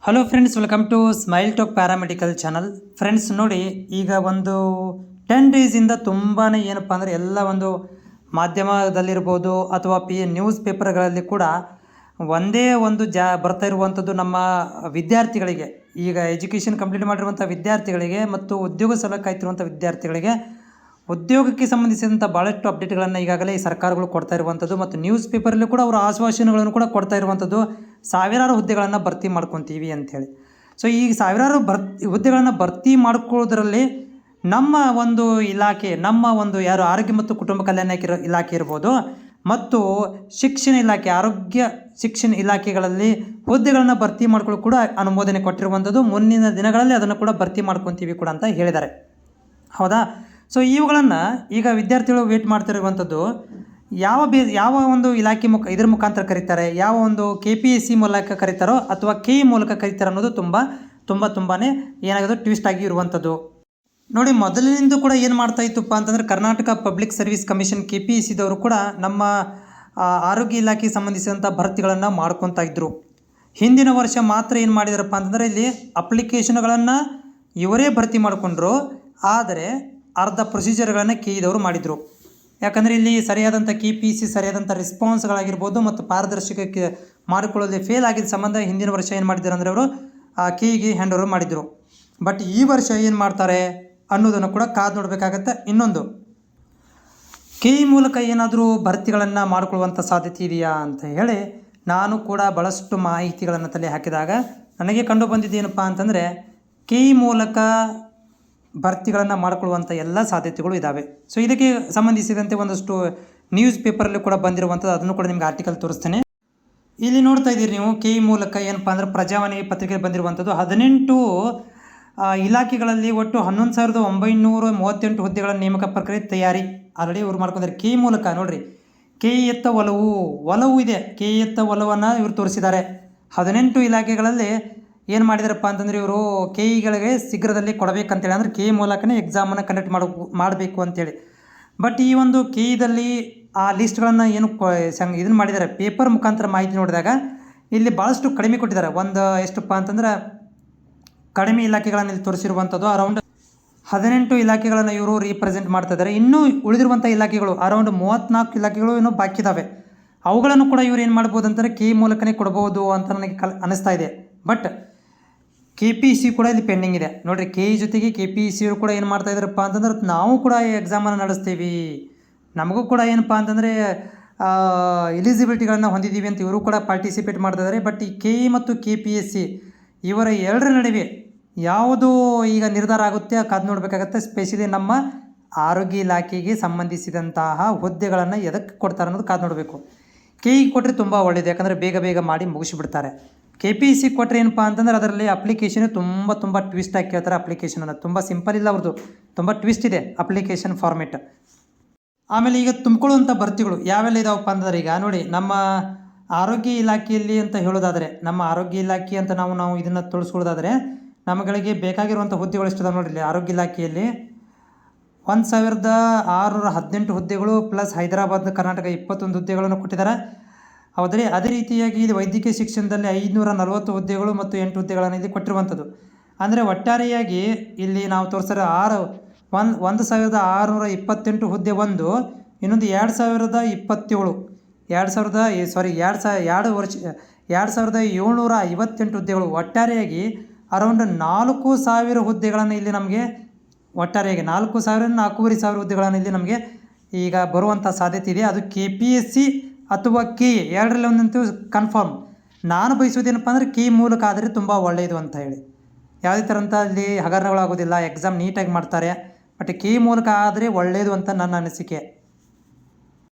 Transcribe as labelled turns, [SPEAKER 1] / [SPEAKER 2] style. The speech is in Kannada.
[SPEAKER 1] Hello friends, welcome to smile talk paramedical channel. Friends ನೋಡಿ, ಈಗ ಒಂದು 10 ಡೇಸಿಂದ ತುಂಬಾ ಏನಪ್ಪ ಅಂದರೆ ಎಲ್ಲ ಒಂದು ಮಾಧ್ಯಮದಲ್ಲಿರ್ಬೋದು ಅಥವಾ ನ್ಯೂಸ್ ಪೇಪರ್ಗಳಲ್ಲಿ ಕೂಡ ಒಂದೇ ಒಂದು ಬರ್ತಾ ಇರುವಂಥದ್ದು ನಮ್ಮ ವಿದ್ಯಾರ್ಥಿಗಳಿಗೆ, ಈಗ ಎಜುಕೇಷನ್ ಕಂಪ್ಲೀಟ್ ಮಾಡಿರುವಂಥ ವಿದ್ಯಾರ್ಥಿಗಳಿಗೆ ಮತ್ತು ಉದ್ಯೋಗ ಸಲ ಕಾಯ್ತಿರುವಂಥ ವಿದ್ಯಾರ್ಥಿಗಳಿಗೆ ಉದ್ಯೋಗಕ್ಕೆ ಸಂಬಂಧಿಸಿದಂಥ ಭಾಳಷ್ಟು ಅಪ್ಡೇಟ್ಗಳನ್ನು ಈಗಾಗಲೇ ಈ ಸರ್ಕಾರಗಳು ಕೊಡ್ತಾ ಇರುವಂಥದ್ದು ಮತ್ತು ನ್ಯೂಸ್ ಪೇಪರಲ್ಲಿ ಕೂಡ ಅವರ ಆಶ್ವಾಸನೆಗಳನ್ನು ಕೂಡ ಕೊಡ್ತಾ ಇರುವಂಥದ್ದು. ಸಾವಿರಾರು ಹುದ್ದೆಗಳನ್ನು ಭರ್ತಿ ಮಾಡ್ಕೊತೀವಿ ಅಂಥೇಳಿ. ಸೊ ಈ ಸಾವಿರಾರು ಹುದ್ದೆಗಳನ್ನು ಭರ್ತಿ ಮಾಡ್ಕೊಳ್ಳೋದ್ರಲ್ಲಿ ನಮ್ಮ ಒಂದು ಇಲಾಖೆ, ನಮ್ಮ ಒಂದು ಯಾರು ಆರೋಗ್ಯ ಮತ್ತು ಕುಟುಂಬ ಕಲ್ಯಾಣ ಇಲಾಖೆ ಇರ್ಬೋದು ಮತ್ತು ಶಿಕ್ಷಣ ಇಲಾಖೆ, ಆರೋಗ್ಯ ಶಿಕ್ಷಣ ಇಲಾಖೆಗಳಲ್ಲಿ ಹುದ್ದೆಗಳನ್ನು ಭರ್ತಿ ಮಾಡ್ಕೊಳ್ಳೋ ಕೂಡ ಅನುಮೋದನೆ ಕೊಟ್ಟಿರುವಂಥದ್ದು. ಮುಂದಿನ ದಿನಗಳಲ್ಲಿ ಅದನ್ನು ಕೂಡ ಭರ್ತಿ ಮಾಡ್ಕೊತೀವಿ ಕೂಡ ಅಂತ ಹೇಳಿದ್ದಾರೆ. ಹೌದಾ? ಸೊ ಇವುಗಳನ್ನು ಈಗ ವಿದ್ಯಾರ್ಥಿಗಳು ವೇಟ್ ಮಾಡ್ತಿರುವಂಥದ್ದು ಯಾವ ಒಂದು ಇಲಾಖೆ ಇದ್ರ ಮುಖಾಂತರ ಕರೀತಾರೆ, ಯಾವ ಒಂದು KPSC ಮೂಲಕ ಕರೀತಾರೋ ಅಥವಾ KE ಮೂಲಕ ಕರೀತಾರೆ ಅನ್ನೋದು ತುಂಬಾ ಏನಾಗೋದು ಟ್ವಿಸ್ಟ್ ಆಗಿ ಇರುವಂಥದ್ದು. ನೋಡಿ, ಮೊದಲಿನಿಂದ ಕೂಡ ಏನು ಮಾಡ್ತಾ ಇತ್ತಪ್ಪ ಅಂತಂದರೆ ಕರ್ನಾಟಕ ಪಬ್ಲಿಕ್ ಸರ್ವಿಸ್ ಕಮಿಷನ್ KPSCದವರು ಕೂಡ ನಮ್ಮ ಆರೋಗ್ಯ ಇಲಾಖೆಗೆ ಸಂಬಂಧಿಸಿದಂಥ ಭರ್ತಿಗಳನ್ನು ಮಾಡ್ಕೊತಾ ಇದ್ದರು. ಹಿಂದಿನ ವರ್ಷ ಮಾತ್ರ ಏನು ಮಾಡಿದಾರಪ್ಪ ಅಂತಂದರೆ ಇಲ್ಲಿ ಅಪ್ಲಿಕೇಶನ್ಗಳನ್ನು ಇವರೇ ಭರ್ತಿ ಮಾಡಿಕೊಂಡ್ರು, ಆದರೆ ಅರ್ಧ ಪ್ರೊಸೀಜರ್ಗಳನ್ನು KEದವರು ಮಾಡಿದರು. ಯಾಕಂದರೆ ಇಲ್ಲಿ ಸರಿಯಾದಂಥ KPSC ಸರಿಯಾದಂಥ ರೆಸ್ಪಾನ್ಸ್ಗಳಾಗಿರ್ಬೋದು ಮತ್ತು ಪಾರದರ್ಶಕಕ್ಕೆ ಮಾಡಿಕೊಳ್ಳೋದೇ ಫೇಲ್ ಆಗಿದ್ದ ಸಂಬಂಧ ಹಿಂದಿನ ವರ್ಷ ಏನು ಮಾಡಿದ್ದಾರೆ ಅಂದರೆ ಅವರು KEಗೆ ಹ್ಯಾಂಡ್ ಓವರ್ ಮಾಡಿದರು. ಬಟ್ ಈ ವರ್ಷ ಏನು ಮಾಡ್ತಾರೆ ಅನ್ನೋದನ್ನು ಕೂಡ ಕಾದು ನೋಡಬೇಕಾಗತ್ತೆ. ಇನ್ನೊಂದು, KE ಮೂಲಕ ಏನಾದರೂ ಭರ್ತಿಗಳನ್ನು ಮಾಡಿಕೊಳ್ಳುವಂಥ ಸಾಧ್ಯತೆ ಇದೆಯಾ ಅಂತ ಹೇಳಿ ನಾನು ಕೂಡ ಭಾಳಷ್ಟು ಮಾಹಿತಿಗಳನ್ನು ತಲೆ ಹಾಕಿದಾಗ ನನಗೆ ಕಂಡು ಬಂದಿದ್ದೇನಪ್ಪ ಅಂತಂದರೆ KE ಮೂಲಕ ಭರ್ತಿಗಳನ್ನು ಮಾಡಿಕೊಳ್ಳುವಂಥ ಎಲ್ಲ ಸಾಧ್ಯತೆಗಳು ಇದ್ದಾವೆ. ಸೊ ಇದಕ್ಕೆ ಸಂಬಂಧಿಸಿದಂತೆ ಒಂದಷ್ಟು ನ್ಯೂಸ್ ಪೇಪರಲ್ಲಿ ಕೂಡ ಬಂದಿರುವಂಥದ್ದು, ಅದನ್ನು ಕೂಡ ನಿಮ್ಗೆ ಆರ್ಟಿಕಲ್ ತೋರಿಸ್ತೇನೆ. ಇಲ್ಲಿ ನೋಡ್ತಾ ಇದ್ದೀರಿ ನೀವು, KE ಮೂಲಕ ಏನಪ್ಪ ಅಂದರೆ ಪ್ರಜಾವಾಣಿ ಪತ್ರಿಕೆ ಬಂದಿರುವಂಥದ್ದು 18 ಇಲಾಖೆಗಳಲ್ಲಿ ಒಟ್ಟು 11,938 ಹುದ್ದೆಗಳ ನೇಮಕ ಪ್ರಕ್ರಿಯೆ ತಯಾರಿ ಆಲ್ರೆಡಿ ಇವ್ರು ಮಾಡ್ಕೊಂಡಿದ್ದಾರೆ KE ಮೂಲಕ. ನೋಡಿರಿ, KE ಎತ್ತ ಒಲವು ಇದೆ. KE ಎತ್ತ ಒಲವನ್ನು ಇವರು ತೋರಿಸಿದ್ದಾರೆ. 18 ಇಲಾಖೆಗಳಲ್ಲಿ ಏನು ಮಾಡಿದಾರಪ್ಪ ಅಂತಂದರೆ ಇವರು KEಗಳಿಗೆ ಶೀಘ್ರದಲ್ಲಿ ಕೊಡಬೇಕಂತೇಳಿ, ಅಂದರೆ KE ಮೂಲಕನೇ ಎಕ್ಸಾಮನ್ನು ಕಂಡಕ್ಟ್ ಮಾಡಬೇಕು ಅಂತೇಳಿ. ಬಟ್ ಈ ಒಂದು KEದಲ್ಲಿ ಆ ಲಿಸ್ಟ್ಗಳನ್ನು ಏನು ಇದನ್ನು ಮಾಡಿದ್ದಾರೆ, ಪೇಪರ್ ಮುಖಾಂತರ ಮಾಹಿತಿ ನೋಡಿದಾಗ ಇಲ್ಲಿ ಭಾಳಷ್ಟು ಕಡಿಮೆ ಕೊಟ್ಟಿದ್ದಾರೆ. ಒಂದು ಎಷ್ಟಪ್ಪ ಅಂತಂದ್ರೆ ಕಡಿಮೆ ಇಲಾಖೆಗಳನ್ನು ಇಲ್ಲಿ ತೋರಿಸಿರುವಂಥದ್ದು ಅರೌಂಡ್ 18 ಇಲಾಖೆಗಳನ್ನು ಇವರು ರೀಪ್ರೆಸೆಂಟ್ ಮಾಡ್ತಾ ಇದ್ದಾರೆ. ಇನ್ನೂ ಉಳಿದಿರುವಂಥ ಇಲಾಖೆಗಳು ಅರೌಂಡ್ 34 ಇಲಾಖೆಗಳು ಇನ್ನೂ ಬಾಕಿ ಇದ್ದಾವೆ. ಅವುಗಳನ್ನು ಕೂಡ ಇವ್ರು ಏನು ಮಾಡ್ಬೋದು ಅಂತಾರೆ KE ಮೂಲಕನೇ ಕೊಡ್ಬೋದು ಅಂತ ನನಗೆ ಅನಿಸ್ತಾ ಇದೆ. ಬಟ್ KPSC ಕೂಡ ಇಲ್ಲಿ ಪೆಂಡಿಂಗ್ ಇದೆ. ನೋಡಿರಿ, KE ಜೊತೆಗೆ KPSC ಅವರು ಕೂಡ ಏನು ಮಾಡ್ತಾ ಇದ್ದಾರಪ್ಪ ಅಂತಂದ್ರೆ ನಾವು ಕೂಡ ಈ ಎಕ್ಸಾಮನ್ನು ನಡೆಸ್ತೀವಿ, ನಮಗೂ ಕೂಡ ಏನಪ್ಪ ಅಂತಂದರೆ ಎಲಿಜಿಬಿಲಿಟಿಗಳನ್ನು ಹೊಂದಿದ್ದೀವಿ ಅಂತ ಇವರು ಕೂಡ ಪಾರ್ಟಿಸಿಪೇಟ್ ಮಾಡ್ತಾ ಇದ್ದಾರೆ. ಬಟ್ ಈ KE ಮತ್ತು KPSC ಇವರ ಎರಡರ ನಡುವೆ ಯಾವುದು ಈಗ ನಿರ್ಧಾರ ಆಗುತ್ತೆ ಕಾದು ನೋಡಬೇಕಾಗತ್ತೆ. ಸ್ಪೆಷಲಿ ನಮ್ಮ ಆರೋಗ್ಯ ಇಲಾಖೆಗೆ ಸಂಬಂಧಿಸಿದಂತಹ ಹುದ್ದೆಗಳನ್ನು ಎದಕ್ಕೆ ಕೊಡ್ತಾರೆ ಅನ್ನೋದು ಕಾದು ನೋಡಬೇಕು. KE ಕೊಟ್ಟರೆ ತುಂಬ ಒಳ್ಳೆಯದು, ಯಾಕಂದರೆ ಬೇಗ ಮಾಡಿ ಮುಗಿಸಿಬಿಡ್ತಾರೆ. KPSC ಕೊಟ್ಟರೆ ಏನಪ್ಪ ಅಂತಂದ್ರೆ ಅದರಲ್ಲಿ ಅಪ್ಲಿಕೇಶನ್ ತುಂಬ ಟ್ವಿಸ್ಟ್ ಆಗಿ ಕೇಳ್ತಾರೆ. ಅಪ್ಲಿಕೇಶನನ್ನು ತುಂಬ ಸಿಂಪಲ್ ಇಲ್ಲ, ಅವ್ರದ್ದು ತುಂಬ ಟ್ವಿಸ್ಟ್ ಇದೆ ಅಪ್ಲಿಕೇಶನ್ ಫಾರ್ಮೆಟ್. ಆಮೇಲೆ ಈಗ ತುಂಬಿಕೊಳ್ಳುವಂಥ ಭರ್ತಿಗಳು ಯಾವೆಲ್ಲ ಇದಾವಪ್ಪ ಅಂತಂದ್ರೆ, ಈಗ ನೋಡಿ, ನಮ್ಮ ಆರೋಗ್ಯ ಇಲಾಖೆಯಲ್ಲಿ ಅಂತ ಹೇಳೋದಾದರೆ, ನಮ್ಮ ಆರೋಗ್ಯ ಇಲಾಖೆ ಅಂತ ನಾವು ಇದನ್ನು ತಿಳಿಸ್ಕೊಳ್ಳೋದಾದರೆ ನಮ್ಮಗಳಿಗೆ ಬೇಕಾಗಿರುವಂಥ ಹುದ್ದೆಗಳು ಎಷ್ಟಿದಾವೆ ನೋಡಿರಿ. ಆರೋಗ್ಯ ಇಲಾಖೆಯಲ್ಲಿ 1,618 ಹುದ್ದೆಗಳು ಪ್ಲಸ್ ಹೈದರಾಬಾದ್ ಕರ್ನಾಟಕ 21 ಹುದ್ದೆಗಳನ್ನು ಕೊಟ್ಟಿದ್ದಾರೆ. ಹೌದ್ರಿ. ಅದೇ ರೀತಿಯಾಗಿ ಇದು ವೈದ್ಯಕೀಯ ಶಿಕ್ಷಣದಲ್ಲಿ 540 ಹುದ್ದೆಗಳು ಮತ್ತು 8 ಹುದ್ದೆಗಳನ್ನು ಇಲ್ಲಿ ಕೊಟ್ಟಿರುವಂಥದ್ದು. ಅಂದರೆ ಒಟ್ಟಾರೆಯಾಗಿ ಇಲ್ಲಿ ನಾವು ತೋರಿಸಿದ್ರೆ 1,628 ಹುದ್ದೆ ಒಂದು, ಇನ್ನೊಂದು 2,758 ಹುದ್ದೆಗಳು. ಒಟ್ಟಾರೆಯಾಗಿ ಅರೌಂಡ್ 4,000 ಹುದ್ದೆಗಳನ್ನು ಇಲ್ಲಿ ನಮಗೆ, ಒಟ್ಟಾರೆಯಾಗಿ 4,000-4,500 ಹುದ್ದೆಗಳನ್ನು ಇಲ್ಲಿ ನಮಗೆ ಈಗ ಬರುವಂಥ ಸಾಧ್ಯತೆ ಇದೆ. ಅದು KPSC ಅಥವಾ KE ಎರಡರಲ್ಲಿ ಒಂದಂತೂ ಕನ್ಫರ್ಮ್. ನಾನು ಬಯಸೋದೇನಪ್ಪ ಅಂದರೆ KE ಮೂಲಕ ಆದರೆ ತುಂಬ ಒಳ್ಳೆಯದು ಅಂತ ಹೇಳಿ. ಯಾವುದೇ ಥರಂಥ ಅಲ್ಲಿ ಹಗರಣಗಳಾಗೋದಿಲ್ಲ, ಎಕ್ಸಾಮ್ ನೀಟಾಗಿ ಮಾಡ್ತಾರೆ. ಬಟ್ KE ಮೂಲಕ ಆದರೆ ಒಳ್ಳೆಯದು ಅಂತ ನನ್ನ ಅನಿಸಿಕೆ.